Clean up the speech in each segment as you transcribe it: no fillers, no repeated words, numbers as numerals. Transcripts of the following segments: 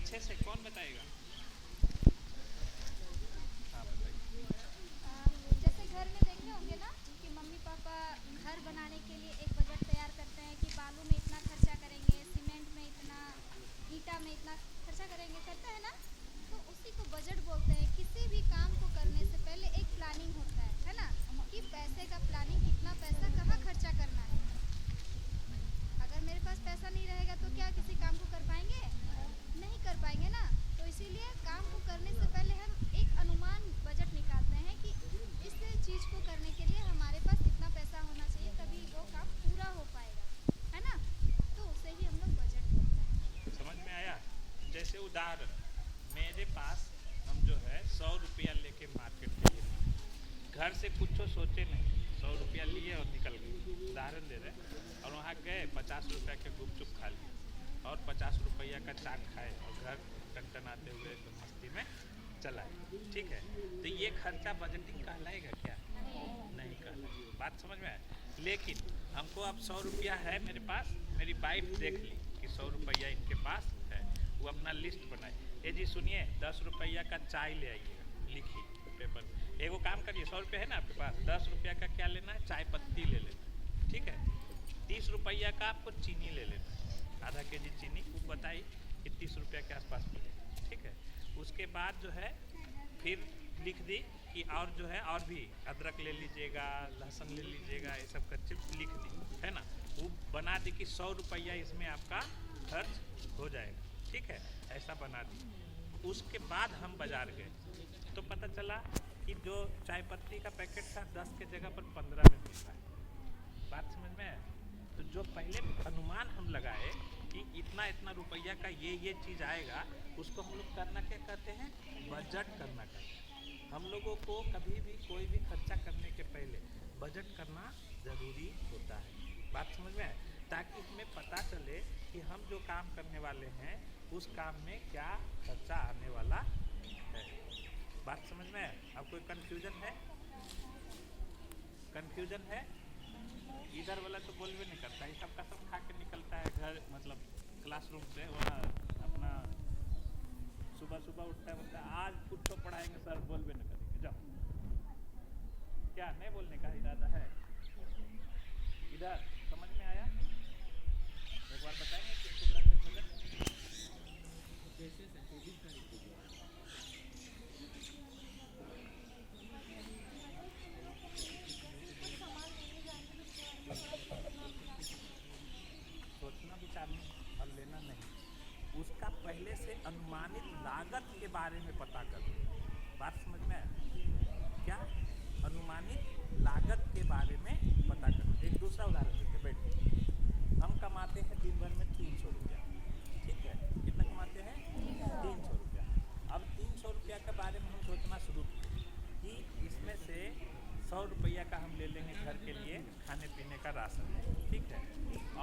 पीछे से कौन बताएगा? हाँ बताइए। जैसे घर में देखे होंगे ना कि मम्मी पापा घर बनाने के लिए एक बजट तैयार करते हैं कि बालू में इतना खर्चा करेंगे, सीमेंट में इतना, ईंटा में इतना खर्चा करेंगे, करते हैं ना। तो उसी को बजट बोलते हैं। किसी भी काम को करने से पहले एक प्लानिंग होता है ना, कि पैसे का प्लानिंग, कितना पैसा कहाँ खर्चा करना है। अगर मेरे पास पैसा नहीं रहेगा तो क्या किसी काम को कर पाएंगे? नहीं कर पाएंगे ना। तो इसीलिए काम को करने से पहले हम एक अनुमान बजट निकालते हैं कि इस चीज़ को करने के लिए हमारे पास इतना पैसा होना चाहिए, तभी वो काम पूरा हो पाएगा, है ना। तो उसे ही हम लोग बजट बोलते हैं। समझ में आया? जैसे उदाहरण, मेरे पास हम जो है 100 रुपया लेके मार्केट गए, घर से कुछ तो सोचे नहीं, 100 रुपया लिए और निकल गए, उदाहरण दे रहे हैं। और वहाँ गए 50 रुपया के गुपचुप खा लिए और 50 रुपया का चाट खाए और घर टनटनाते हुए तो मस्ती में चलाए। ठीक है, तो ये खर्चा बजटिंग कहलाएगा क्या? नहीं कहलाएगा। बात समझ में आए? लेकिन हमको अब 100 रुपया है मेरे पास, मेरी वाइफ देख ली कि 100 रुपया इनके पास है, वो अपना लिस्ट बनाए, ये जी सुनिए 10 रुपया का चाय ले आइएगा, लिखिए पेपर। एगो काम करिए, 100 रुपया है ना आपके पास, 10 रुपया का क्या लेना है? चाय पत्ती ले लेना है। ठीक है, 30 रुपया का आपको चीनी ले लेना है, आधा केजी चीनी, वो बताइए कि 30 रुपया के आसपास पड़ेगा। ठीक है, उसके बाद जो है फिर लिख दी कि और जो है और भी अदरक ले लीजिएगा, लहसुन ले लीजिएगा, ये सब का चिप्स लिख दी, है ना। वो बना दी कि 100 रुपया इसमें आपका खर्च हो जाएगा। ठीक है, ऐसा बना दी। उसके बाद हम बाज़ार गए तो पता चला कि जो चाय पत्ती का पैकेट था 10 के जगह पर 15 में मिल रहा है। बात समझ में है? तो जो पहले अनुमान हम लगाए कि इतना इतना रुपया का ये चीज़ आएगा, उसको हम लोग करना क्या कहते हैं? बजट करना कहते हैं। हम लोगों को कभी भी कोई भी खर्चा करने के पहले बजट करना ज़रूरी होता है। बात समझ में आए? ताकि हमें पता चले कि हम जो काम करने वाले हैं उस काम में क्या खर्चा आने वाला है। बात समझ में आए? अब कोई कन्फ्यूजन है? कन्फ्यूजन है? इधर वाला तो बोलवे नहीं करता, ये सब कसम खा के निकलता है घर, मतलब क्लासरूम से, वहाँ अपना सुबह सुबह उठता है, बोलता है आज कुछ तो पढ़ाएंगे सर, बोलवे नहीं करेंगे, जाओ। क्या नहीं बोलने का इरादा है? इधर समझ में आया? एक बार बताएंगे किसको करते बजट? सोचना विचारना और लेना नहीं, उसका पहले से अनुमानित लागत के बारे में पता कर लो। बात समझ में आया? क्या? अनुमानित लागत के बारे में पता कर लो। एक दूसरा उदाहरण देते, बैठिए। हम कमाते हैं दिन भर में 300 रुपया। ठीक है, कितना कमाते हैं? 300 रुपया। अब 300 रुपया के बारे में हम सोचना शुरू किए कि इसमें से 100 रुपया का हम ले लेंगे घर के लिए खाने पीने का राशन, ठीक है,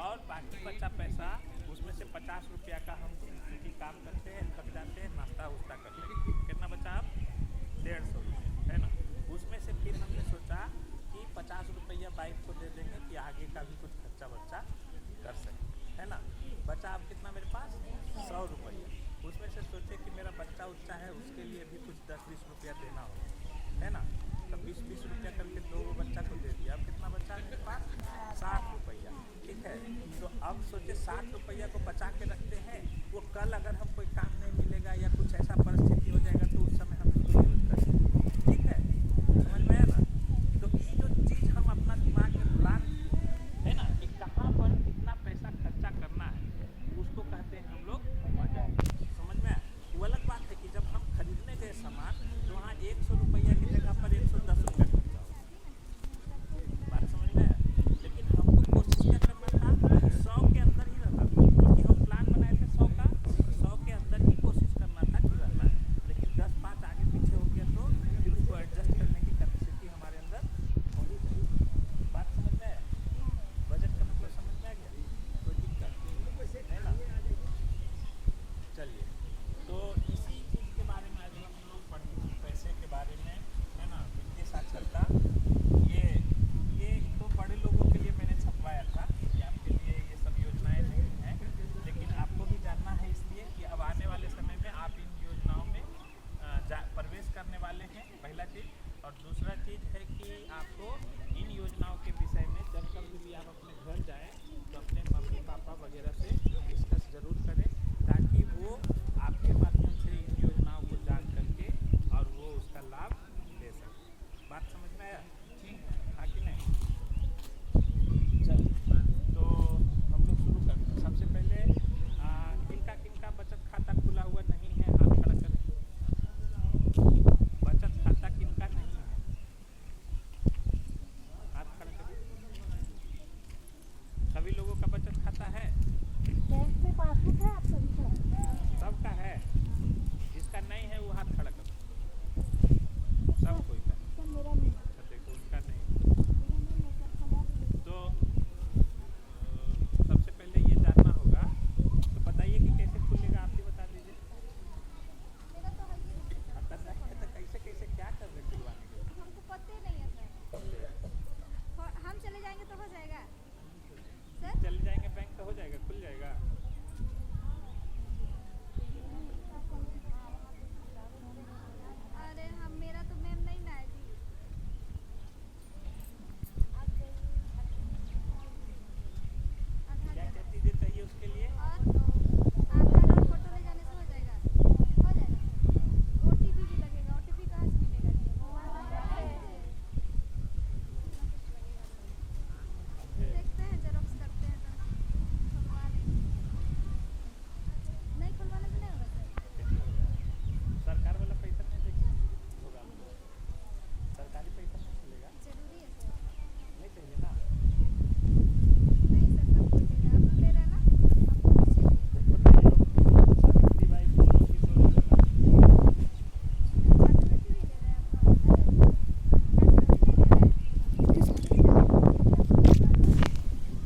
और बाकी बचा पैसा उसमें से 50 रुपया का हम किसी काम करते हैं, थक जाते हैं, नाश्ता उस्ता कर लेंगे। कितना बचा? अब 150 रुपया, है ना। उसमें से फिर हमने सोचा कि 50 रुपया बाइक को दे देंगे कि आगे का भी कुछ खर्चा बच्चा कर सके, है ना। बचा अब कितना मेरे पास? 100 रुपया। उसमें से सोचे कि मेरा बच्चा उच्चा है, उसके लिए भी कुछ 10-20 रुपया देना हो, है ना। तो 20-20 रुपया करके 2 बच्चा को दे दिया। अब कितना बचा मेरे पास? 60 रुपया। ठीक है, तो अब सोचे 60 रुपया को बचा के रखते हैं, वो कल अगर हम कोई